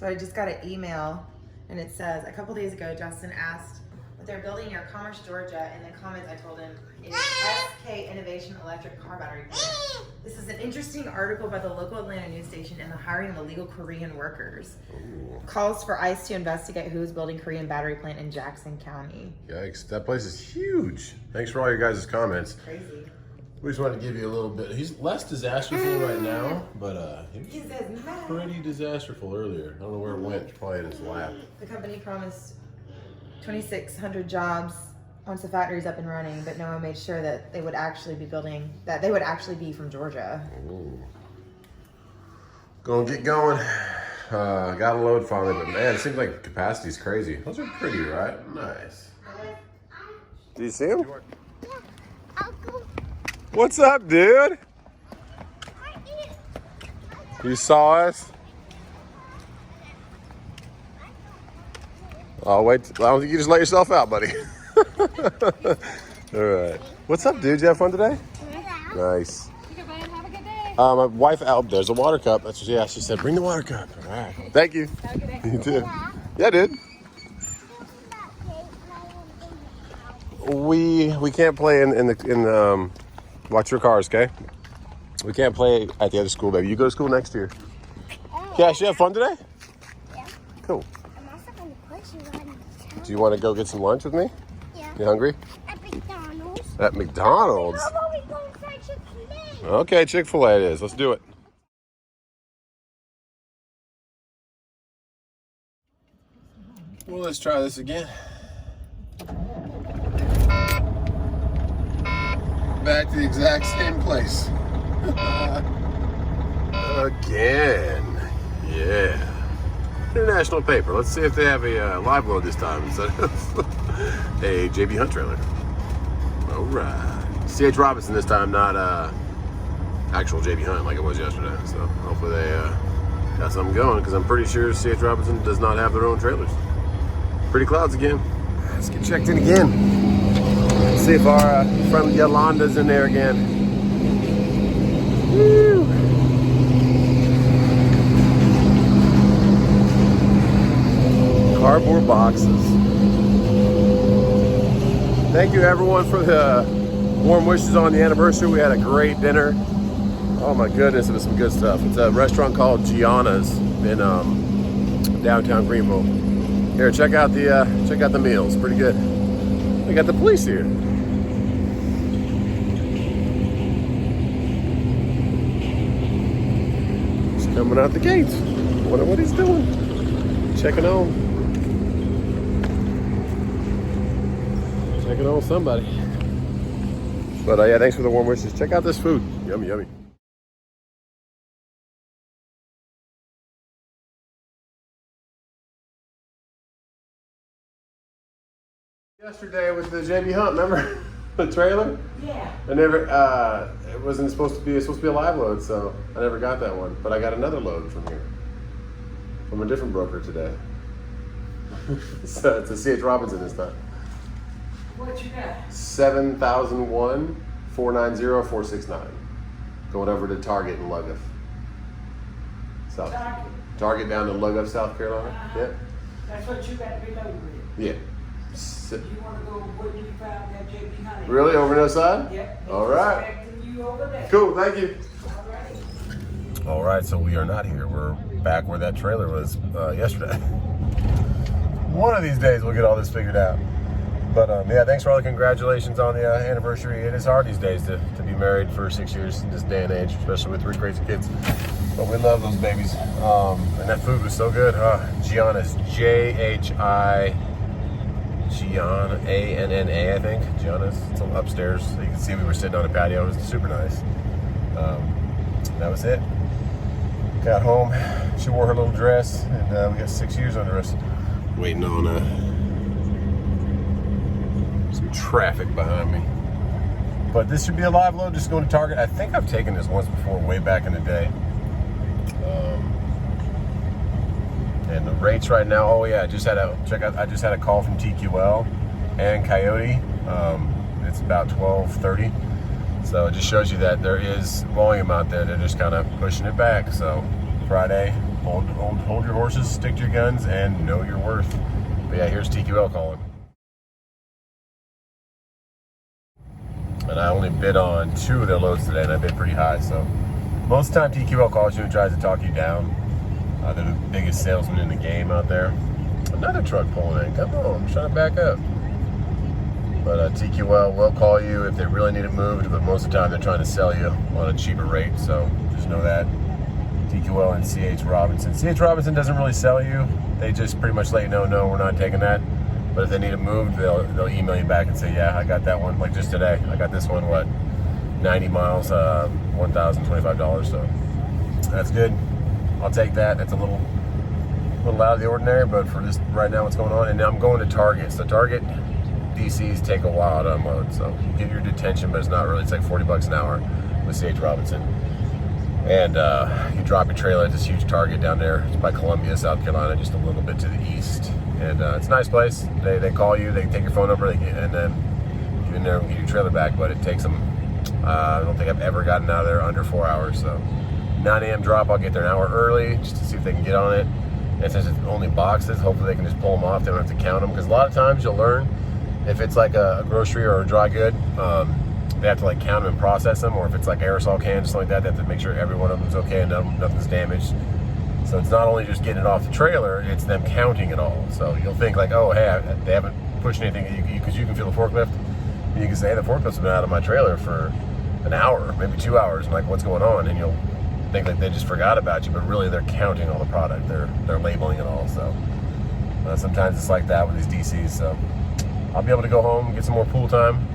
So I just got an email and it says, a couple days ago, Justin asked what they're building near Commerce, Georgia. In the comments, I told him is SK Innovation Electric Car Battery Plant. This is an interesting article by the local Atlanta news station and the hiring of illegal Korean workers. Ooh. Calls for ICE to investigate who is building Korean battery plant in Jackson County. Yikes, that place is huge. Thanks for all your guys' comments. Crazy. We just wanted to give you a little bit. He's less disasterful right now, but he was pretty disasterful earlier. I don't know where it went, probably in his lap. The company promised 2,600 jobs once the factory's up and running, but no one made sure that they would actually be from Georgia. Ooh. Gonna get going. Got a load finally, but man, it seems like the capacity's crazy. Those are pretty, right? Nice. Do you see him? Yeah, I'll go. What's up, dude? You saw us? Oh, wait. I don't think you just let yourself out, buddy. All right. What's up, dude? You have fun today? Yeah. Nice. Have a good day. My wife, there's a water cup. That's what she asked. She said, bring the water cup. All right. Thank you. Have a good day. You too. Yeah, dude. We can't play in the watch your cars, okay? We can't play at the other school, baby. You go to school next year. Cash, you have fun today? Yeah. Cool. I'm also going to push you on the town. Do you want to go get some lunch with me? Yeah. You hungry? At McDonald's. At McDonald's? How about we go for Chick-fil-A? Okay, Chick-fil-A it is. Let's do it. Well, let's try this again. Back to the exact same place. Again. Yeah. International paper. Let's see if they have a live load this time instead of a JB Hunt trailer. All right. C.H. Robinson this time, not actual JB Hunt like it was yesterday. So hopefully they got something going, because I'm pretty sure C.H. Robinson does not have their own trailers. Pretty clouds again. Let's get checked in again. Let's see if our friend Yolanda's in there again. Woo. Cardboard boxes. Thank you everyone for the warm wishes on the anniversary. We had a great dinner. Oh my goodness, it was some good stuff. It's a restaurant called Gianna's in downtown Greenville. Here, check out the meals. Pretty good. We got the police here. He's coming out the gates. Wonder what he's doing. Checking on somebody. But yeah, thanks for the warm wishes. Check out this food. Yummy, yummy. Yesterday with the JB Hunt, remember the trailer? Yeah. I never. It wasn't supposed to be. It's supposed to be a live load, so I never got that one. But I got another load from here, from a different broker today. So it's a C.H. Robinson this time. What you got? 7001 490 469. Going over to Target in Lugoff. Target down in Lugoff, South Carolina. Yeah. That's what you got to be loaded with. Yeah. You want to go where you found that JB Honey? Really? Over the other side? Yep. All right. Expecting you over there. Cool, thank you. All right. All right, so we are not here. We're back where that trailer was yesterday. One of these days we'll get all this figured out. But yeah, thanks for all the congratulations on the anniversary. It is hard these days to be married for 6 years in this day and age, especially with 3 crazy kids. But we love those babies. And that food was so good. Gianna's, Gianna, A-N-N-A, I think. Gianna's. It's upstairs. So you can see we were sitting on a patio. It was super nice. That was it. Got home. She wore her little dress, and we got 6 years under us. Waiting on some traffic behind me. But this should be a live load, just going to Target. I think I've taken this once before, way back in the day. And the rates right now, oh yeah, I just had a call from TQL and Coyote. It's about 12:30. So it just shows you that there is volume out there. They're just kind of pushing it back. So Friday, hold your horses, stick to your guns, and know your worth. But yeah, here's TQL calling. And I only bid on 2 of their loads today, and I bid pretty high. So most of the time TQL calls you and tries to talk you down. They're the biggest salesman in the game out there. Another truck pulling in. Come on, I'm trying to back up. But TQL will call you if they really need it moved, but most of the time they're trying to sell you on a cheaper rate, so just know that. TQL and CH Robinson. CH Robinson doesn't really sell you. They just pretty much let you know, no, we're not taking that. But if they need it moved, they'll email you back and say, yeah, I got that one. Like just today, I got this one, 90 miles, $1,025, so that's good. I'll take that. That's a little out of the ordinary, but for this right now, what's going on. And now I'm going to Target. So Target DCs take a while to unload, so you get your detention, but it's not really. It's like 40 bucks an hour with CH Robinson. And you drop your trailer at this huge Target down there. It's by Columbia, South Carolina, just a little bit to the east. And it's a nice place. They call you, they take your phone number, and then get in there and get your trailer back. But it takes them, I don't think I've ever gotten out of there under 4 hours. So 9 a.m. drop, I'll get there an hour early just to see if they can get on it. And since it's only boxes, hopefully they can just pull them off. They don't have to count them, because a lot of times you'll learn if it's like a grocery or a dry good, they have to like count them and process them, or if it's like aerosol cans or something like that, they have to make sure every one of them's okay and nothing's damaged. So it's not only just getting it off the trailer, it's them counting it all. So you'll think like, oh, hey, they haven't pushed anything, because you can feel the forklift. And you can say, hey, the forklift's been out of my trailer for an hour, maybe 2 hours, and like, what's going on? And you'll think like they just forgot about you, but really they're counting all the product. They're labeling it all. So sometimes it's like that with these DCs. So I'll be able to go home, get some more pool time.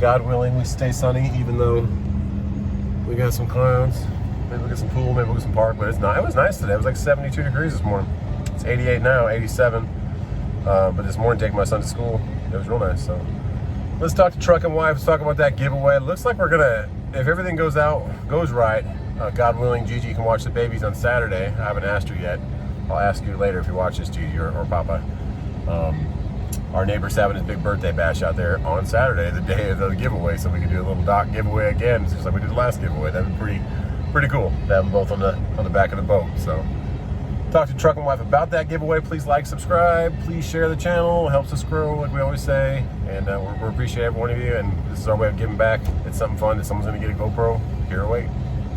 God willing, we stay sunny, even though we got some clouds. Maybe we'll get some pool, maybe we'll get some park, but it's not. It was nice today. It was like 72 degrees this morning. It's 88 now, 87. But this morning, taking my son to school, it was real nice. So let's talk to Truck and Wife. Let's talk about that giveaway. It looks like we're gonna, if everything goes right, God willing, Gigi can watch the babies on Saturday. I haven't asked her yet. I'll ask you later if you watch this, Gigi or Papa. Our neighbor's having his big birthday bash out there on Saturday, the day of the giveaway, so we can do a little dock giveaway again, just like we did the last giveaway. That'd be pretty cool to have them both on the back of the boat. So talk to Truck and Wife about that giveaway. Please like, subscribe, please share the channel. It helps us grow, like we always say, and we appreciate every one of you, and this is our way of giving back. It's something fun that someone's going to get a GoPro Hero 8.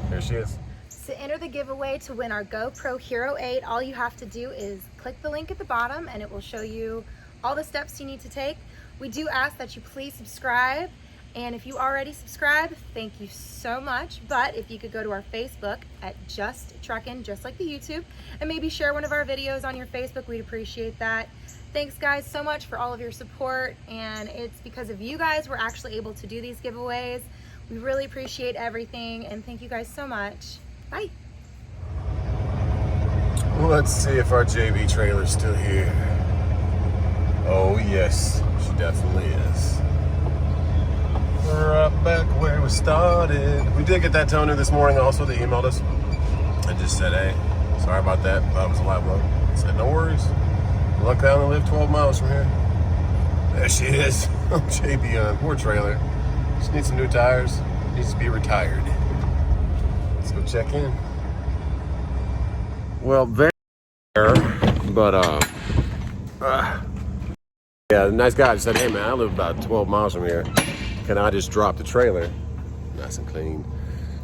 Here she is. To enter the giveaway to win our GoPro Hero 8, all you have to do is click the link at the bottom, and it will show you all the steps you need to take. We do ask that you please subscribe, and if you already subscribed, thank you so much. But if you could go to our Facebook at Just Truckin', just like the YouTube, and maybe share one of our videos on your Facebook, we'd appreciate that. Thanks guys so much for all of your support, and it's because of you guys we're actually able to do these giveaways. We really appreciate everything, and thank you guys so much. Bye. Let's see if our JB trailer's still here. Oh yes, she definitely is. Right back where we started. We did get that toner this morning also. They emailed us and just said, hey, sorry about that. Thought it was a live load. I said, no worries. Luckily I only live 12 miles from here. There she is. JB on poor trailer. Just needs some new tires. Needs to be retired. Let's go check in. Well, there, but yeah, the nice guy said, hey man, I live about 12 miles from here. Can I just drop the trailer? Nice and clean.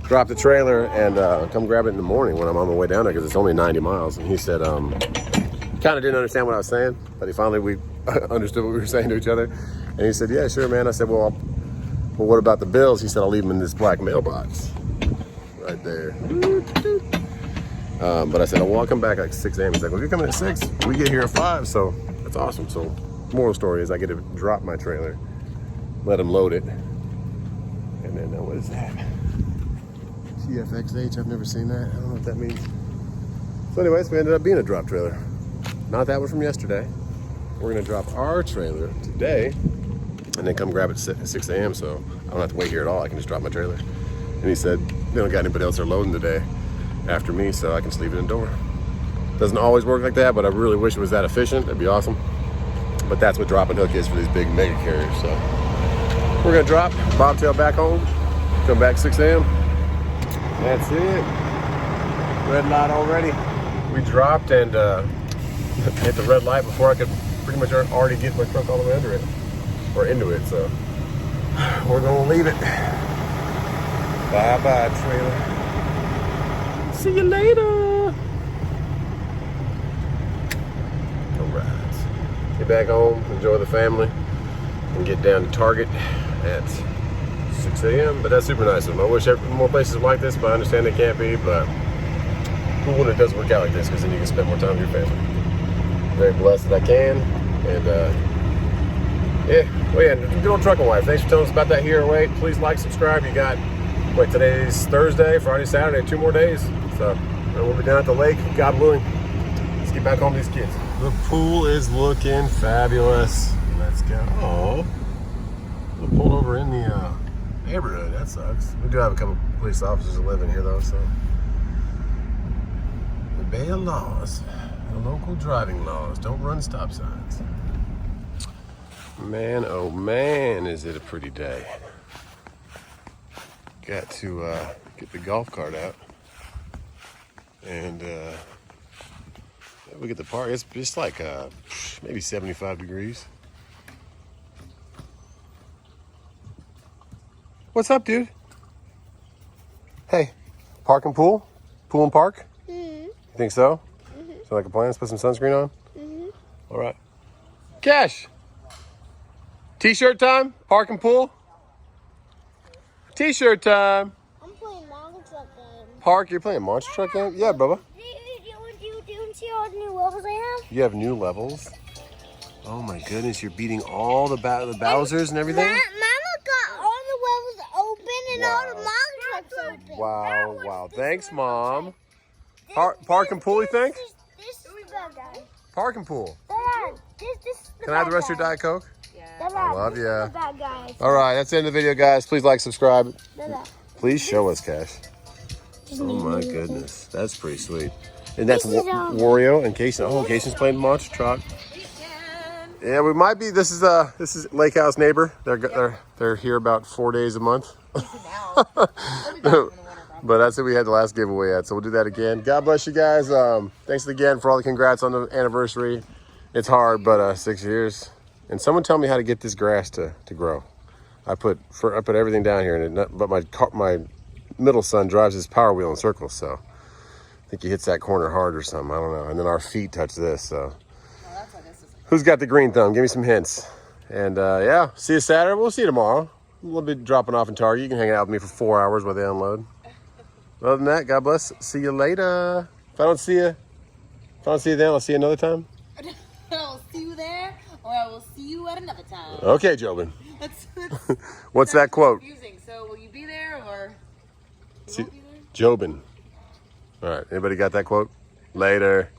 Drop the trailer and come grab it in the morning when I'm on my way down there, because it's only 90 miles. And he said, kind of didn't understand what I was saying, but he finally, we understood what we were saying to each other. And he said, yeah, sure, man. I said, well, what about the bills? He said, I'll leave them in this black mailbox right there. But I said, well, I'll come back like 6 a.m. He's like, well, you're coming at 6. We get here at 5, so that's awesome. So moral story is I get to drop my trailer, let him load it, and then what is that? TFXH, I've never seen that. I don't know what that means. So anyways, we ended up being a drop trailer. Not that one from yesterday. We're gonna drop our trailer today and then come grab it at 6 a.m. so I don't have to wait here at all. I can just drop my trailer. And he said, they don't got anybody else they're loading today after me, so I can just leave it in the door. Doesn't always work like that, but I really wish it was that efficient. That'd be awesome. But that's what drop and hook is for these big mega carriers. So we're gonna drop, bobtail back home, come back 6 a.m. That's it. Red light already. we dropped and hit the red light before I could pretty much already get my truck all the way under it, or into it, so we're gonna leave it. Bye-bye, trailer. See you later. All right. Get back home, enjoy the family, and get down to Target at 6 a.m. But that's super nice of them. I wish more places were like this, but I understand they can't be. But cool when it does work out like this, because then you can spend more time with your family. Very blessed that I can. And yeah, well, yeah, good old trucking wife. Thanks for telling us about that here. Wait, please like, subscribe. You got, wait, today's Thursday, Friday, Saturday, 2 more days. So we'll be down at the lake, God willing. Let's get back home to these kids. The pool is looking fabulous. Let's go. Oh, we pulled over in the neighborhood. That sucks. We do have a couple police officers that live in here though, so. Obey the laws, the local driving laws. Don't run stop signs. Man, oh man, is it a pretty day. Got to get the golf cart out. And we get the park. It's just like maybe 75 degrees. What's up, dude? Hey, park and pool? Pool and park? Mm-hmm. You think so? Mm-hmm. So like a plan? Let's put some sunscreen on? Mm-hmm. All right. Cash! T-shirt time? Park and pool? T-shirt time! I'm playing Monster Truck game. Park, you're playing monster truck game? Yeah, Bubba. Do you see all the new levels I have? You have new levels. Oh my goodness, you're beating all the Bowsers and everything? Mama got all the levels open and all the Monster Trucks open. Wow, wow. Thanks, Mom. Park and pool, you think? This is the bad guy. Park and pool. Dad, this is the Can I have the rest of your Diet Coke? Dad, I love this ya. is the bad guys. All right, that's the end of the video, guys. Please like, subscribe. Dad, Please show us, Cash. Oh my goodness, that's pretty sweet. And that's This is, Wario and Kason. Oh, Kason's playing monster truck. Yeah, we might be. This is Lake House neighbor. They're here about 4 days a month. But that's what we had the last giveaway at, so we'll do that again. God bless you guys. Thanks again for all the congrats on the anniversary. It's hard, but 6 years. And someone tell me how to get this grass to grow. I put everything down here, but my middle son drives his Power Wheel in circles, so I think he hits that corner hard or something. I don't know. And then our feet touch this, so. Who's got the green thumb? Give me some hints. And yeah, see you Saturday. We'll see you tomorrow. We'll be dropping off in Target. You can hang out with me for 4 hours while they unload. Other than that, God bless. See you later. If I don't see you then, I'll see you another time. I'll see you there, or I will see you at another time. Okay, Jobin. That's What's that quote? confusing. So will you be there, or you See, won't be there? Jobin. All right. Anybody got that quote? Later.